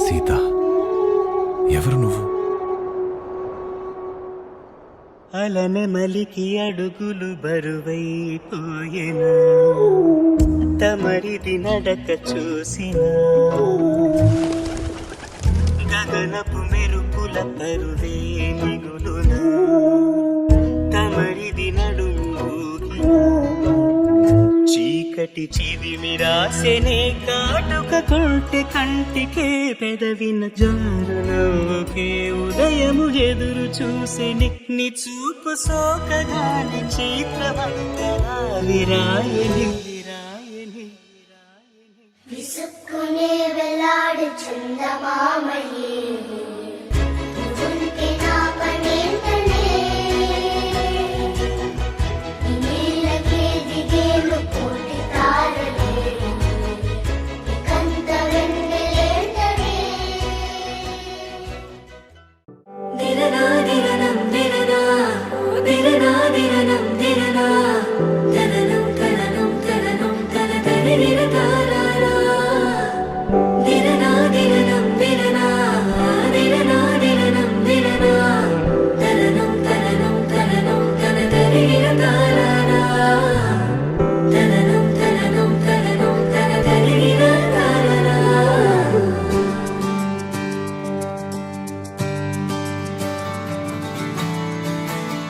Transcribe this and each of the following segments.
సీత, ఎవరు నువ్వు? అలన మలికి అడుగులు బరువైపోయిన తమరిది నడక చూసిన గగనపు మెరుపుల పరువే మిగులున తమరిది నడుము చీకటి చిదిమి రాసెనే కాటుక కొంటె కంటికే పెదవిన జారు నవ్వుకే ఉదయము ఎదురు చూసెని నీ చూపు సోకగాని చిత్రమంతరా విరాయని విరాయని విసుక్కునే వెలాడు చందమామయే ఉంటే నా పనేంటనే నీలకే దిగేలు కోటి తారలే కంత వెన్నెలేంటనే దిరనా దిరనం దిరనా దిరనా దిరనం దిరనా తననం తననం తననం తన తరిరిర తారారా దిరనా దిరనం దిరనా దిరనా దిరనం దిరనా తననం తననం తననం తన తరిరిర తారారా తననం తననం తననం తన తరిరిర తారారా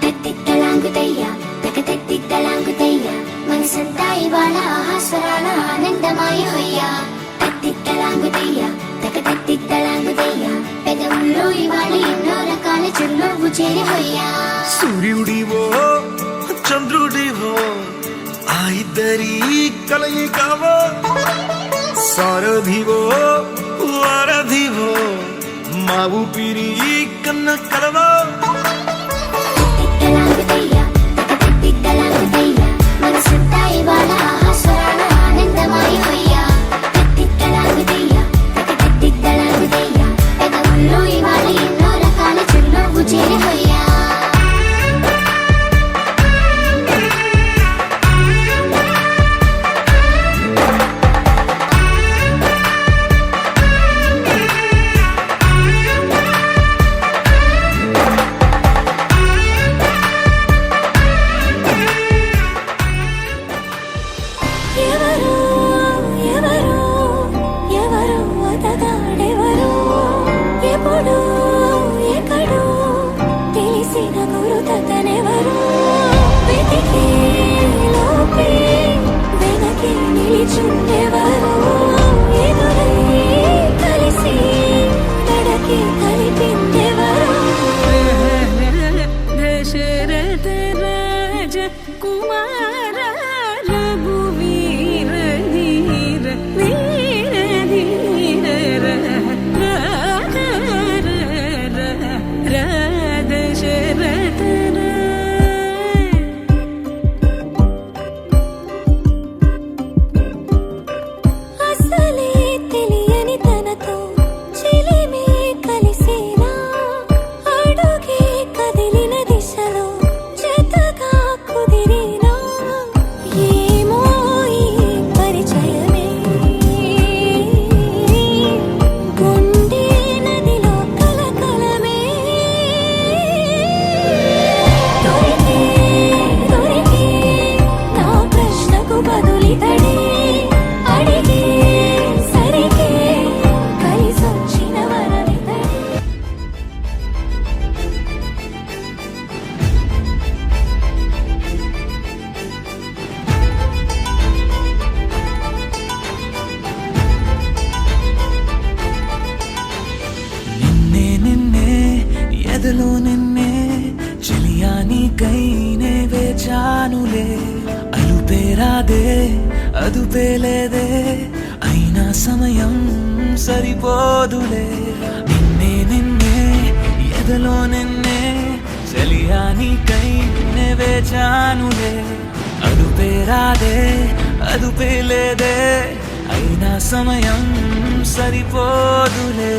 తత్తిత్తలాంగుతయ్యా తకతత్తిత్తలాంగుతయ్యా మనసంతా ఇవాళ ఆహాస్వరాల ఆనందమాయ హొయ్యా తత్తిత్తలాంగుతయ్యా తకతత్తిత్తలాంగుతయ్యా పెదవుల్లో ఇవాళ ఎన్నో రకాల చిరునవ్వు చేరి హొయ్యా సూర్యుడివో చంద్రుడివో ఆ ఇద్దరి కలయికవో సారథివో వారధివో మా ఊపిరి కన్న కలవో తత్తిత్తలాంగుతయ్యా తకతత్తిత్తలాంగుతయ్యా మనసంతా ఇవాళ ఆహాస్వరాల ఆనందమాయ హొయ్యా తత్తిత్తలాంగుతయ్యా తకతత్తిత్తలాంగుతయ్యా పెదవుల్లో ఇవాళ ఎన్నో రకాల చిరునవ్వు చేరి హొయ్యా ఎవరు ఎవరు ఎవరు అతగాడెవరు ఎప్పుడు ఎక్కడు తెలిసిన గురుతనెవరు వెతికే లోపే వెనకే నిలిచుండెవరు ఎదురై కలిసి నడకే కలిపిందెవరు దశరథ రాజ కుమార రఘువీర ధీర వీర ధీర దశరథ అసలే తెలియని తనతో చిలిమే కలిసేనా అడుగే కదిలిన దిశలో జతగా కుదిరినా ఏమో ఈ పరిచయమే గుండె నదిలో కలకలమే దొరికే దొరికే నా ప్రశ్నకు బదులితడే అడిగే సరిగే కలిసొచ్చిన వరమితడే నిన్నే నిన్నే ఎదలో నిన్నే చెలియానికైనే వేచానులే అలుపేరాదే అదుపేలేదే అయినా సమయం సరిపోదులే నిన్నే నిన్నే ఎదలో నిన్నే చెలియానికైనే వేచానులే అలుపేరాదే అదుపేలేదే అయినా సమయం సరిపోదులే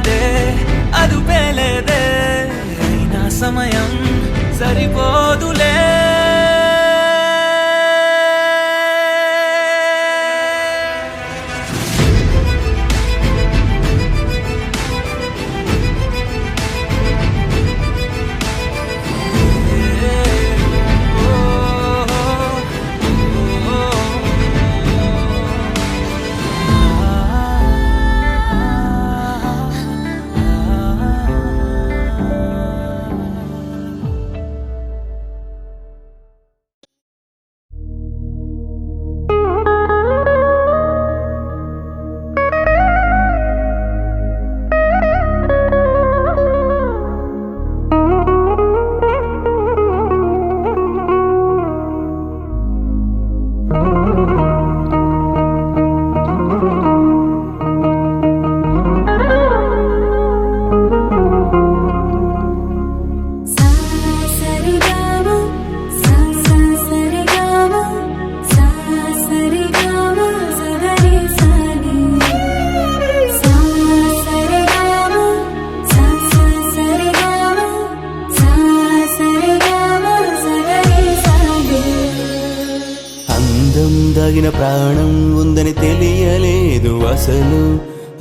రాదే అదుపే లేదే అయినా సమయం సరిపోదులే దాగిన ప్రాణం ఉందని తెలియలేదు అసలు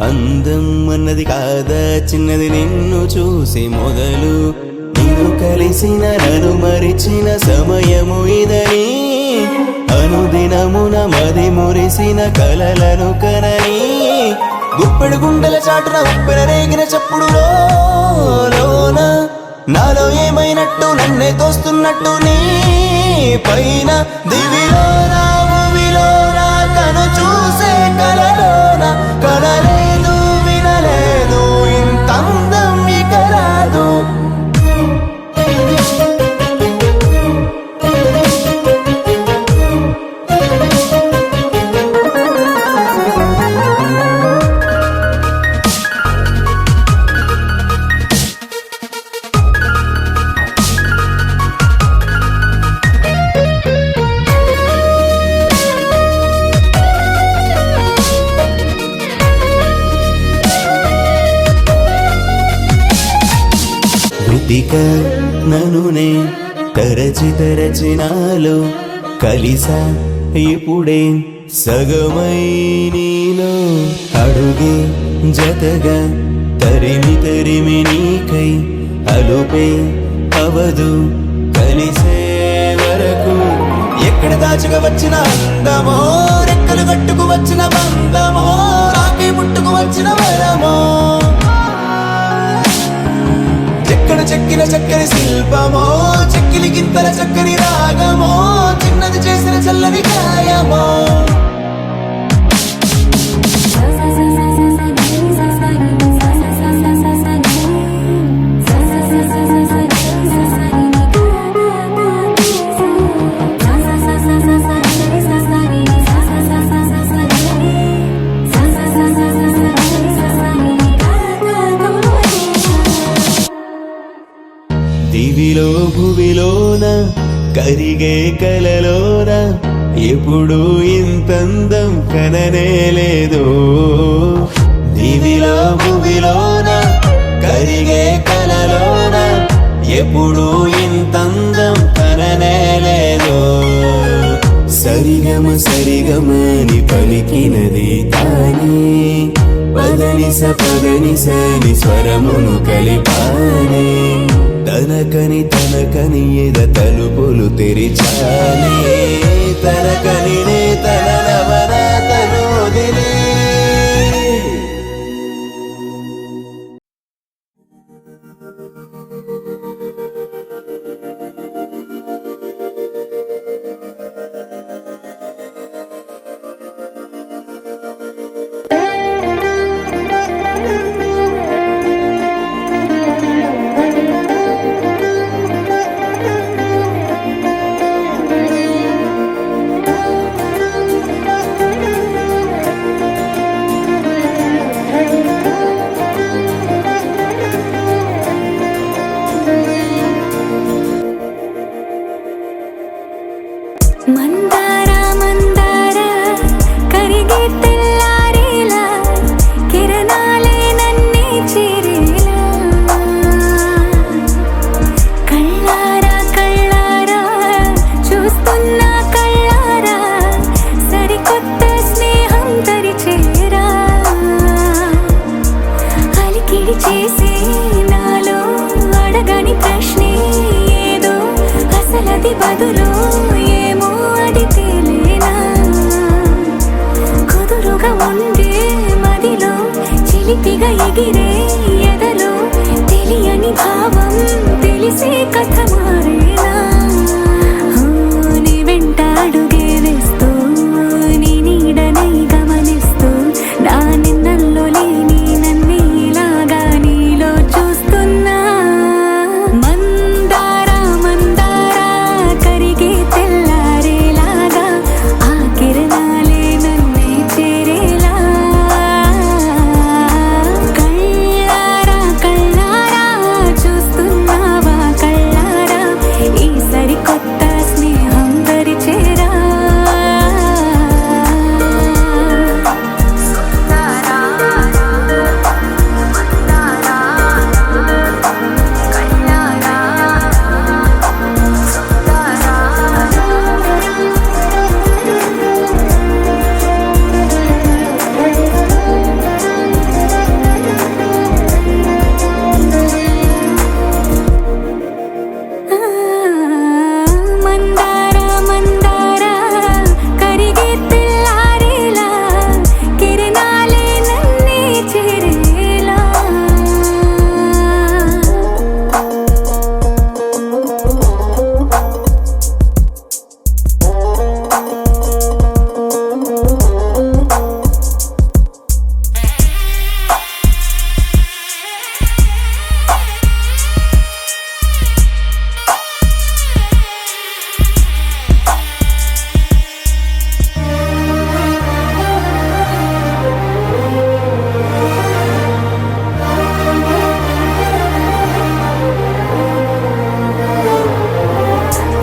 అందం అన్నది కాదా చిన్నది నిన్ను చూసి మొదలు నిన్ను కలిసిన నన్ను మరిచిన సమయము ఇదని అనుదినమున మది మురిసిన కలలను కనని గుప్పెడు గుండెల చాటున ఉప్పెన రేగిన చప్పుడులో లోన నాలో ఏమైనట్టు నన్నే తోస్తున్నట్టు నీ పైన దివిలోనా భూమిలోనా కను చూసే కలలోన కలలేదు వినలేదు ఇంత అందం ఇక రాదు ఇక ననునే తరచి నాలో కలిసా ఇప్పుడే సగమై నీలో అడుగే జతగా తరిమి నీకై అలుపే అవదు కలిసే వరకు ఎక్కడ దాచుకు వచ్చిన అందమో రెక్కలు కట్టుకు వచ్చిన బంధమో రాకి పుట్టుకు వచ్చిన వరమో చెక్కిన చక్కని శిల్పమో చెక్కిలి గింతల చక్కని రాగమో చిన్నది చేసిన చల్లని గాయమో దివిలో భువిలోన కరిగే కలలోన ఎప్పుడు ఇంతందం కననే లేదు దివిలో భువిలోన కరిగే కలలోన ఎప్పుడు ఇంతందం కననే లేదు సరిగమ సరిగమని పలికినది తానే పదనిసని స్వరమును కలిపానే తనకని ఎద తలుపులు తెరిచానే తనకని తన నవన తను వదిలే మందార మందార కరిగే తెల్లారేలా కిరణాలే నన్నే అది బదులు ఏమో అది తేలేనా కుదురుగా ఉండే మదిలో చిలిపిగా ఎగిరే ఎదలో తెలియని భావం తెలిసే కథ మారేనా నీ వెంట అడుగే వేస్తూ నీ నీడనై గమనిస్తూ నా నిన్నల్లో లేని నన్నే ఇలాగా నీలో చూస్తున్నా మందార మందార కరిగే తెల్లారేలాగా ఆ కిరణాలే నన్నే చేరేలా కళ్ళారా కళ్ళారా చూస్తున్నావా కళ్ళారా ఈ సరికొత్త స్నేహం పరిచేరా మందార మందార కరిగే తెల్లారేలా కిరణాలే నన్నే చేరేలా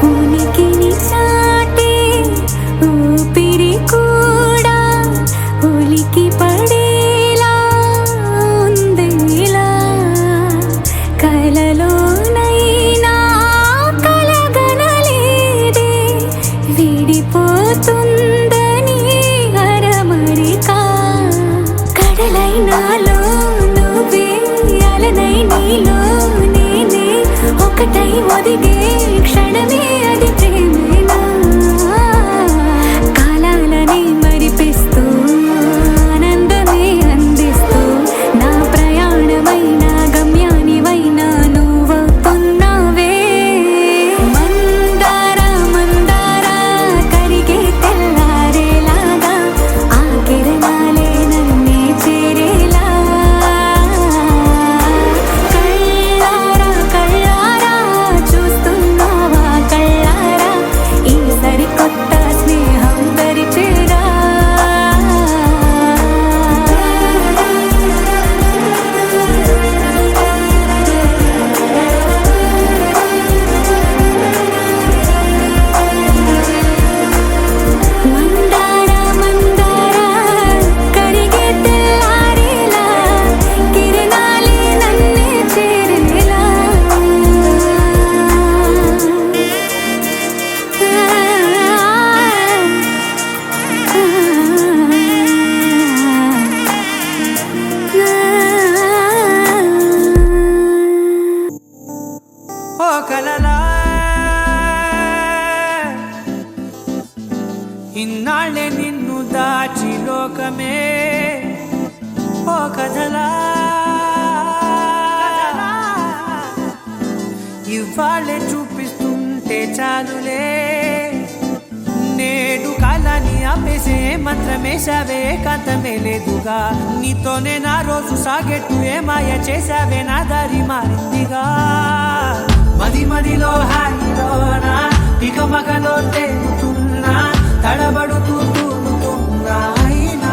ఉనికిని చాటే ఊపిరి కూడా ఉలికి పడేలా ఉందేలా కలలోనైనా కలగనలేదే విడిపోతుందని అరమరికా కడలైనాలో నువ్వే అలనై నీలో నేనే ఒకటై ఒదిగే క్షణమే అది ప్రేమేనా కాలాలని మరిపిస్తూ ఆనందమే అందిస్తూ నా ప్రయాణమైన గమ్యానివైనా నువ్వవుతున్నావే మందార మందార కరిగే తెల్లారేలాగా ఆ కిరణాలే నన్నే చేరేలా కళ్ళారా కళ్ళారా చూస్తున్నావా కళ్ళారా ఈ సరికొత్త స్నేహం పరిచేరా మందార మందార కరిగే తెల్లారేలా కిరణాలే నన్నే చేరేలా ఓ కలలా ఇన్నాళ్ళే నిన్ను దాచి లోకమే ఓ కథలా ఇవాళ్ళే చూపిస్తుంటే చాలులే నేడు కాలాన్ని ఆపేసే మంత్రమేశావే కాంతమే లేదుగా నీతోనే నా రోజు సాగెట్టు ఏ మాయ చేశావే నా దారి మారిందిగా మది మదిలో హాయిలోనా ఇక మగలో తేలుతున్నా తడబడుతూ తూలుతున్నా అయినా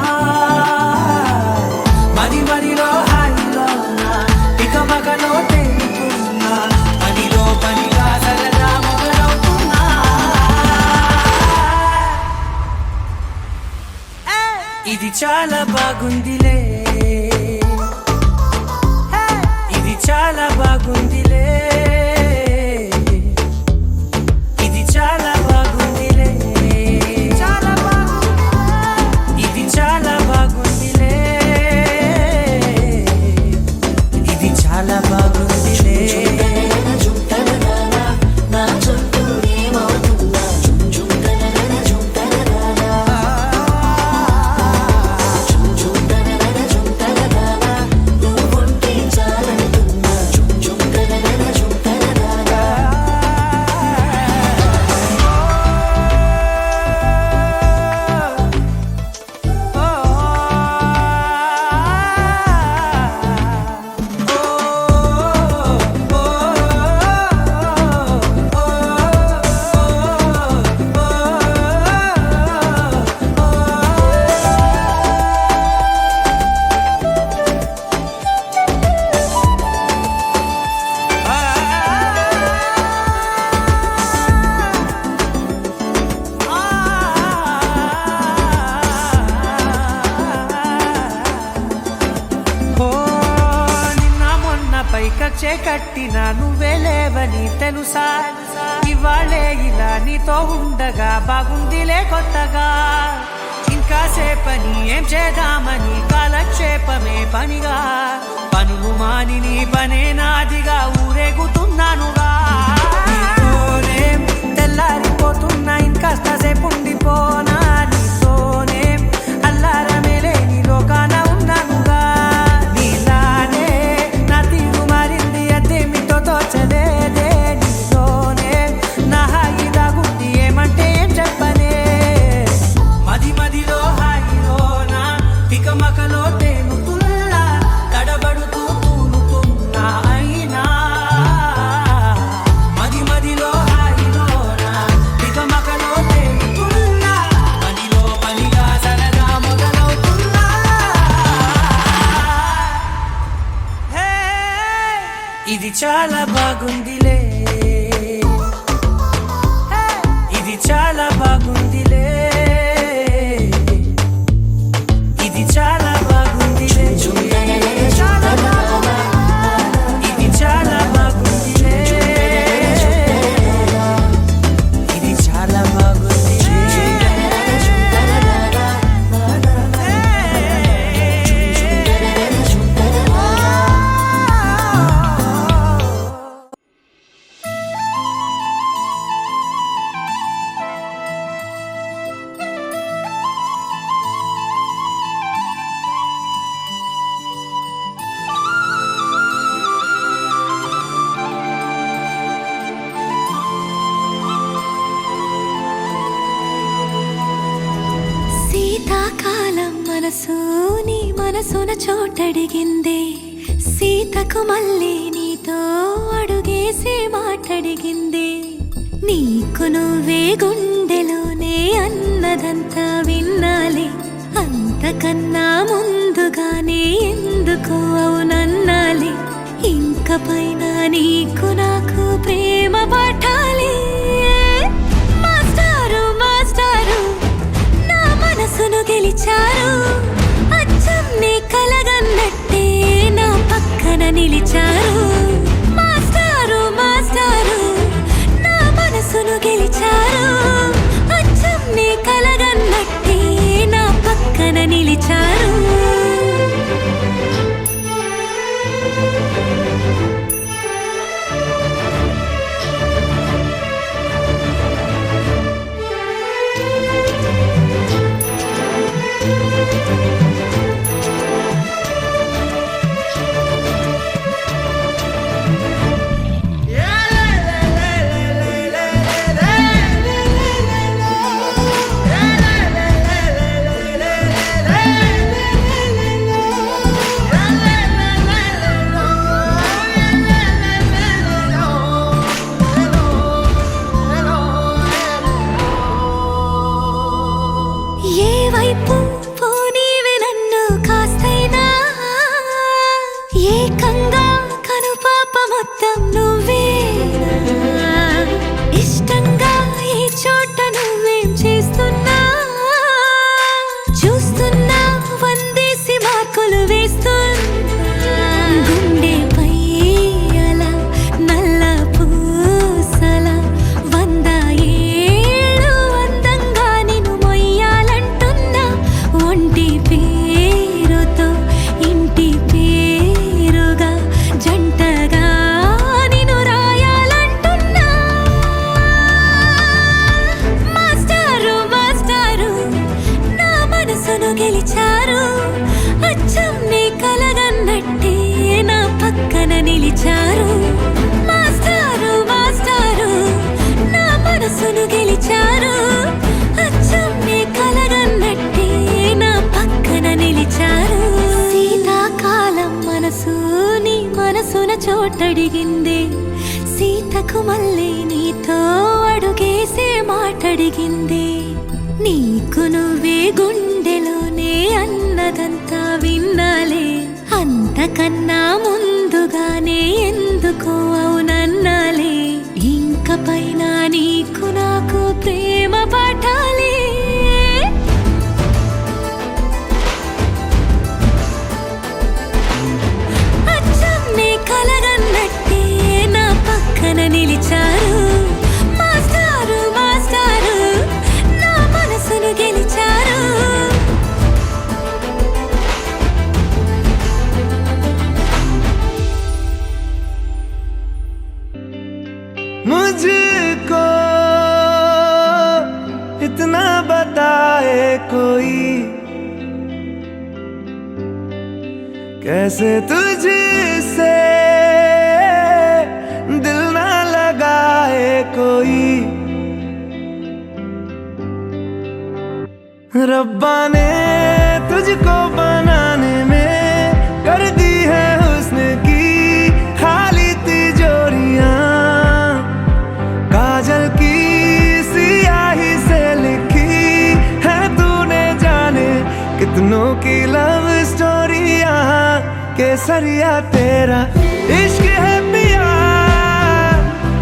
మది మదిలో హాయిలోనా ఇక మగలో తేలుతున్నా పనిలో పనిగా సరదా మొదలవుతున్నా ఇది చాలా బాగుందిలే ఇది చాలా బాగుందిలే ఇది చాలా బాగుందిలే చాలా బాగుంది ఇది చాలా బాగుందిలే ఇది చాలా బాగుందిలే నా చుట్టూ కట్టినా నువ్వే లేవని తెలుసా ఇవాళే ఇలా నీతో ఉండగా బాగుందిలే కొత్తగా ఇంకా సేపని ఏం చేద్దామని కాలక్షేపమే పనిగా పనులు మాని నీ పనే నాదిగా ఊరేగుతున్నానుగా నీతోనే తెల్లారిపోతున్నా ఇంకాస్త సేపు ఉండిపోనా నీతోనే అల్లారమే లేని లోకాన ఉన్నానుగా నీలానే నా తీరు మారింది అదేమిటో తోచలేదే నీతోనే నా హాయి దాగుంది ఏమంటే ఏం చెప్పనే మది మదిలో హాయిలోనా తికమకలో తేలుతున్నా తడబడుతూ తూలుతున్నా అయినా మది మదిలో హాయిలోనా తికమకలో తేలుతున్నా పనిలో పనిగా సరదా మొదలవుతున్నా హే, ఇది చాలా బాగుందిలే హే, ఇది చాలా బాగుందిలే ఇది చాలా బాగుందిలే చాలా బాగుంది. ఇది చాలా బాగుందిలే ఇది చాలా బాగుంది. శీతాకాలం మనసు నీ మనసున చోటడిగిందే సీతకు మళ్ళీ నీతో అడుగేసి మాటడిగిందే నీకు నువ్వే గుండెలోనే అన్నదంతా విన్నాలే అంతకన్నా ముందుగానే ఎందుకు అవునన్నాలే ఇంక పైన నీకు నాకు ప్రేమ పాఠాలే మాస్టారు మాస్టారు నా మనసును గెలిచారు అచ్చం నీ కలగన్నట్టే నా పక్కన నిలిచారు మాస్టారు మాస్టారు నా మనసును గెలిచారు అచ్చం నీ కలగన్నట్టే నా పక్కన నిలిచారు ఏ వైపు పోనీవే నన్ను కాస్తైనా ఏకంగా కనుపాప మొత్తం నువ్వేనా ఇష్టంగా ఈ చోట నువ్వేం చేస్తున్నా చూస్తున్నా వందేసి మార్కులు వేస్తున్నా గుండెపై అలా నల్ల పూసల 100 ఏళ్ళు అందంగా నిన్ను మొయ్యాలంటున్నా ఒంటి పేరుతో ఇంటి పేరుగా జంటగా నిన్ను రాయాలంటున్నా మాస్టారు మాస్టారు నా మనసును గెలిచారు అచ్చం నీ కలగన్నట్టే నా పక్కన నిలిచారు మాస్టారు మాస్టారు నా మనసును గెలిచారు అచ్చం నీ కలగన్నట్టే నా పక్కన నిలిచారు శీతాకాలం మనసు నీ మనసున చోటడిగిందే సీతకు మళ్ళీ నీతో అడుగేసే మాటడిగిందే నీకు నువ్వే గుండెలోనే అన్నదంతా విన్నాలే అంతకన్నా ముందుగానే ఎందుకో అవునన్నాలే ఇంక పైన నీకు నాకు ప్రేమ పాఠాలే అచ్చం నీ కలగన్నట్టే जैसे तुझसे दिल ना लगाए कोई। रब्बा ने तुझको बनाने में कर दी है हुस्न की खाली तिजोरियां। काजल की सियाही से लिखी है तूने जाने कितनों की लव स्टोरियां। केसरिया तेरा इश्क है पिया,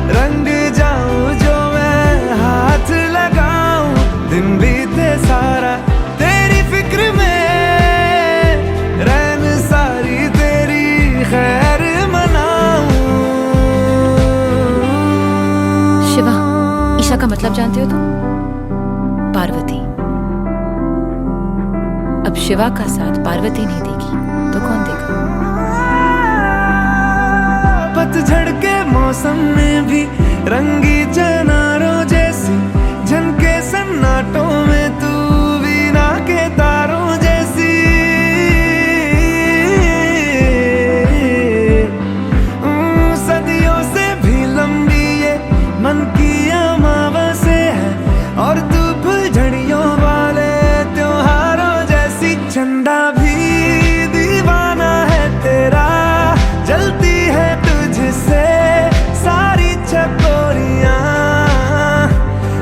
रंग जाऊं जो मैं हाथ लगाऊं। दिन बीते सारा तेरी फिक्र में, रैन सारी तेरी खैर मनाऊं। शिवा, ईशा का मतलब जानते हो तुम? पार्वती। अब शिवा का साथ पार्वती नहीं देगी तो कौन देगा? पतझड़ के मौसम में भी रंगी चनारों जैसी झनके सन्नाटों में तू वीणा के तारों जैसी। सदियों से भी लंबी ये मन की अमावस्या है और तू फुलझड़ियों वाले त्योहारों जैसी। चंदा भी दीवाना है तेरा, जलती है तुझसे सारी चकोरियां।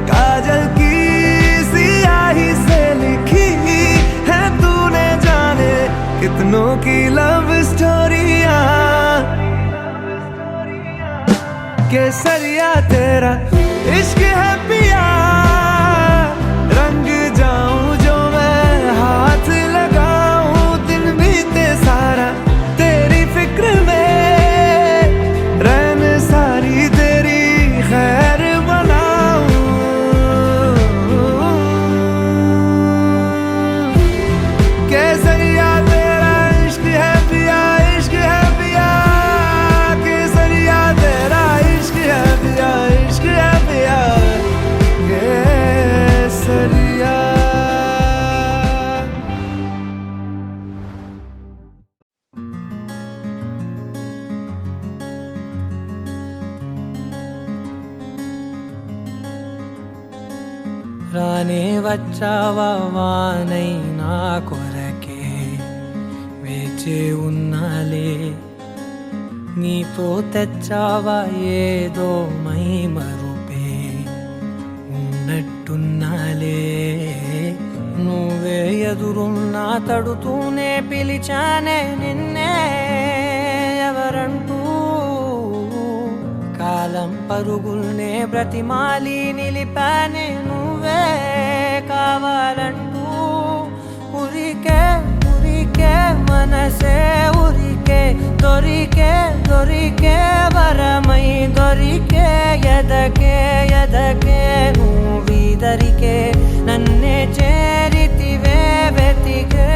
काजल की सियाही से लिखी है तूने जाने कितनों की लव स्टोरियां। केसरिया तेरा इश्क है पिया, रंग जाऊं जो मैं हाथ लगाऊं। दिन बीते सारा तेरी फिक्र में, रैन सारी तेरी खैर मनाऊं। केसरिया तेरा इश्क है पिया, इश्क है पिया। केसरिया तेरा इश्क है पिया, इश्क है पिया। केसरिया। రానే వచ్చావా వానై నా కొరకే వేచి ఉన్నాలే. నీతో తెచ్చావా ఏదో మై మరుపే ఉన్నట్టున్నాలే. నువ్వే ఎదురున్నా తడుతూనే పిలిచానే నిన్నే ఎవరంటూ. కాలం పరుగుల్నే బ్రతిమాలి నిలిపానే నువ్వే కావాలంటూ. ఉరికే ఉరికే మనసే ఉరికే, దొరికే దొరికే వరమై దొరికే. ఎదకే ఎదకే నువ్విదరికే నన్నే చేరితివే వెతికే.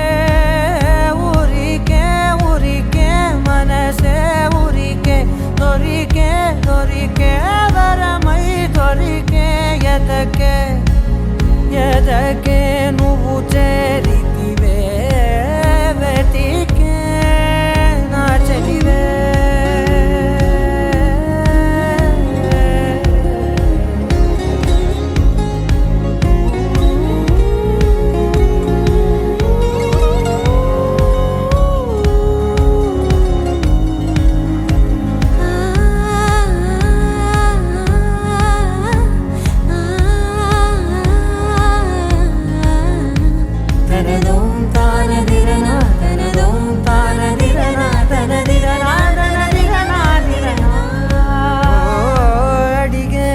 ఉరికే ఉరికే మనసే ఉరికే, దొరికే దొరికే వరమై దొరికే. ఎదకే ఎదకే నువ్వు చేరితివే వెతికే నా చెలివే. అడిగే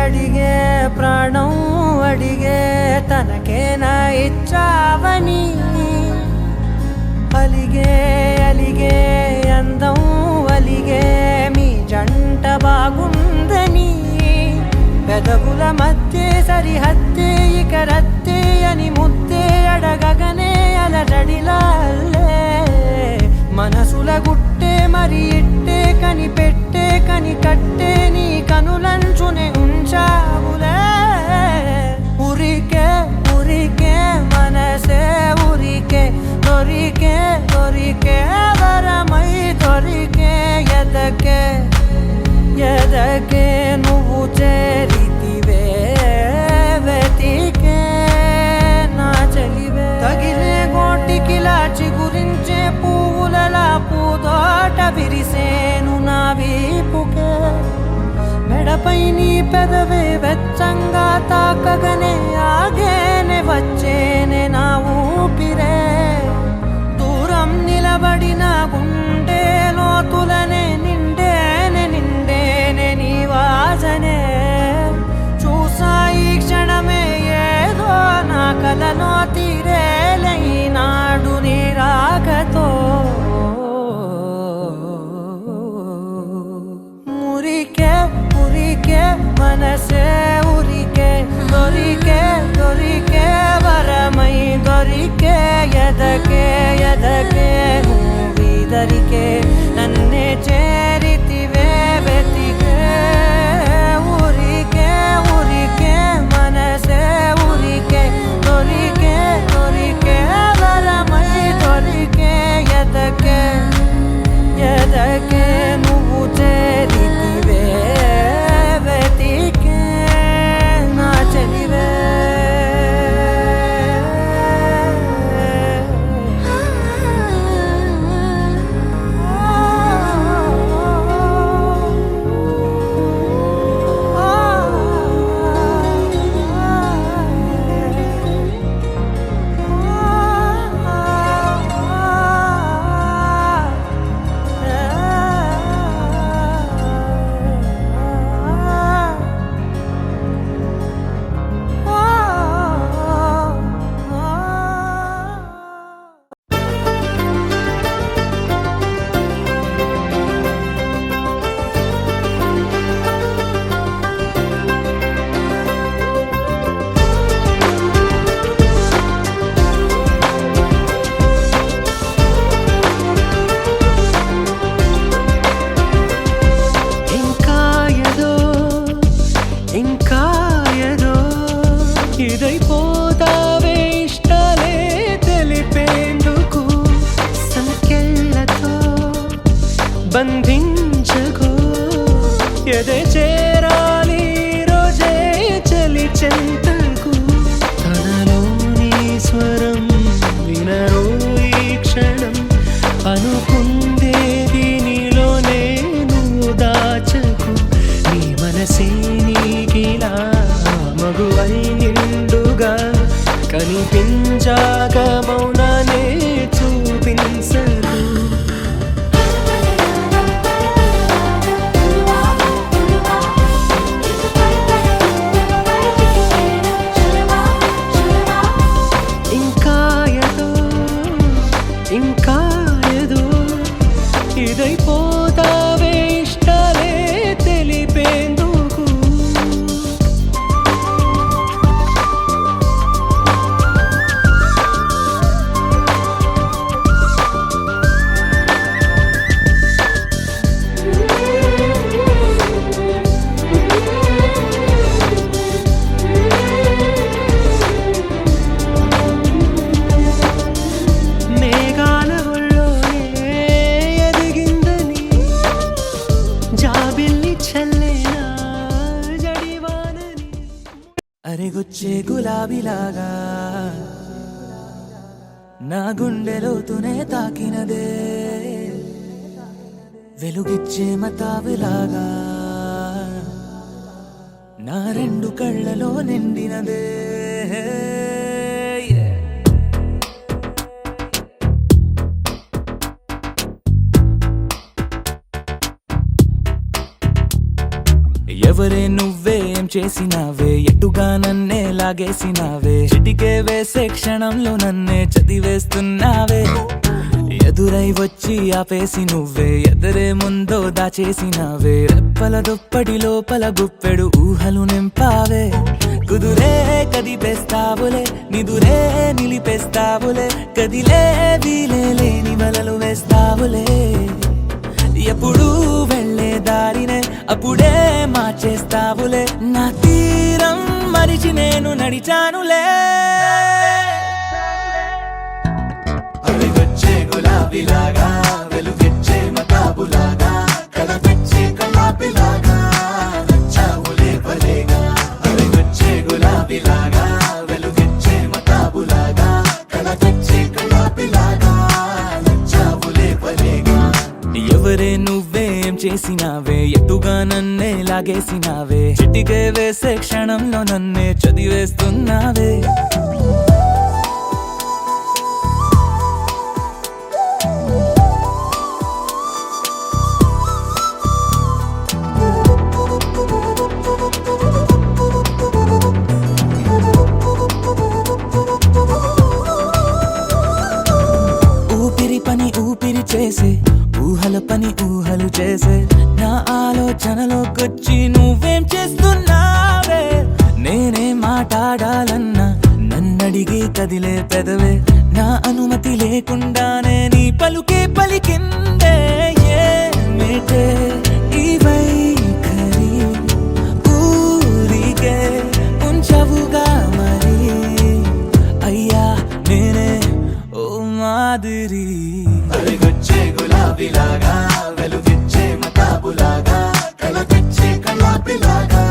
అడిగే ప్రాణం అడిగే తనకేనా ఇచ్చావని. అలిగే అలిగే అందం అలిగే మీ జంట బాగుందని. పెదవుల మధ్య సరిహద్దే ఇక రద్దే అని ముద్దే అడగగనే అలజడిలా అల్లే. మనసుల గుట్టే మరి ఇట్టే కనిపెట్టే కని కట్టే నీ కనులంచునే ఉంచావులే. ఉరికే ఉరికే మనసే ఉరికే, దొరికే దొరికే వర ఎదకే నువ్వు చేరితివే వెతికే నా చెలివే తగిలే గోటికిలా చిగురించే పువ్వులలా పూదోట విరిసేను నా వీపుకే మెడపై నీ పెదవే వెచ్చంగా తాకగనే ఆగేనే వచ్చేనే నా ఊపిరే దూరం నిలబడిన గుండె లోతులనే నిండేనే నిండేనే నీ వాసనే చూసా ఈ క్షణమే ఏదో నా కలలో తీరేలే ఈనాడు నీ రాకతో మురికే మురికే మనసే ఉరికే దొరికే దొరికే వరమై దొరికే ఎదకే ఎదకే నువ్విదరికే నన్నే చేరితివే వెతికే ఉరికే ఉరికే మనసే ఉరికే దొరికే దొరికే వరమై దొరికే ఎదకే ఎదకే నువ్వు చేరితివే వెతికే నా చెలివే ఇంకా ఏదో ఇదైపోతావే ఇష్టాలే తెలిపేందుకు సంఖ్యలతో బంధించకు ఎదే చేరాలి రోజే చలి చెంతకు తనలోని స్వరం వినరు ఈ క్షణం అనుకుందేది నీలోనే నువ్వు దాచకు నీ మనసే నీకిలా మగువై నిండుగా కనిపించాక మౌనానే చూపించదు ఇంకా ఏదో ఇదైపోతావే ఇష్టాలే తెలిపేందుకు అరెగొచ్చే గులాబీలాగా నా గుండెలోతునే తాకినదే వెలుగిచ్చే మతాబులాగా నా రెండు కళ్ళలో నిండినదే ఎవరే నువ్వేం చేసినావే ఎటుగా నన్నే లాగేసినావే చిటికే వేసే క్షణంలో నన్నే చదివేస్తున్నావే ఎదురై వచ్చి ఆపేసి నువ్వే ఎదరే ముందో దాచేసినావే రెప్పల దుప్పటి లోపల గుప్పెడు ఊహలు నింపావే కుదురే కదిపేస్తావులే నిదురే నిలిపేస్తావులే కదిలే వీలే లేని వలలు వేస్తావులే ఎప్పుడు వెళ్ళే దారినే అప్పుడే మార్చేస్తావులే నా తీరం మరిచి నేను నడిచానులే అలిగొచ్చే గులాబీలాగా వెలుగొచ్చే మతాబులాగా కలపెచ్చే కలాపిలాగా లాగేసినావే చిటికే వేసే క్షణంలో నన్నే చదివేస్తున్నావే ఊపిరి పని ఊపిరి చేసే ఊహల పని ఊహలు చేసే నా ఆలోచనలోకొచ్చి నువ్వేం చేస్తున్నావే నేనే మాట్లాడాలన్నా నన్నడిగి కదిలే పెదవే నా అనుమతి లేకుండానే నీ పలుకే పలికిందే ఏమిటే ఈ వైఖరి ఊరికే ఉంచవుగా మరి అయ్యా నేనే ఓ మాదిరి అలిగొచ్చే గులాబీలాగా వెలుగిచ్చే మతాబులాగా కలగచ్చే కళాపిలాగా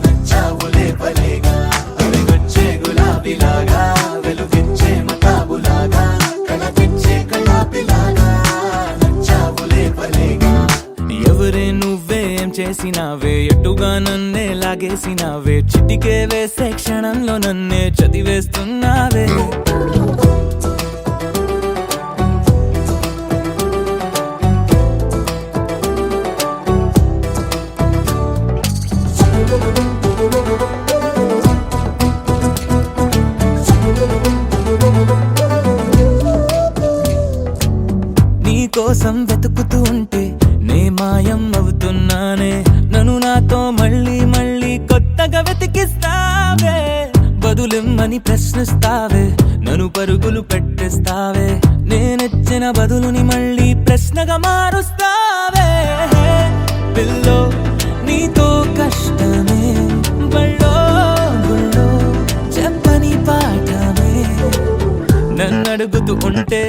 నచ్చావులే పలేగా అలిగొచ్చే గులాబీలాగా వెలుగిచ్చే మతాబులాగా కలగచ్చే కళాపిలాగా నచ్చావులే పలేగా ఎవరే నువ్వేం చేసినావే ఎటుగా నన్నే లాగేసినావే చిటికే వేసే క్షణంలో నన్నే చదివేస్తున్నావే నీ కోసం వెతుకుతూ ఉంటే నే మాయం అవుతున్నానే నన్ను నాతో మళ్ళీ మళ్ళీ కొత్తగా వెతికిస్తావే బదులిమ్మని ప్రశ్నిస్తావే నన్ను పరుగులు పెట్టిస్తావే నేనెచ్చిన బదులుని మళ్ళీ ప్రశ్నగా మారుస్తావే పిల్లో నీతో కష్టమే బళ్ళో గుళ్ళో చెప్పని పాఠమే నన్ను అడుగుతూ ఉంటే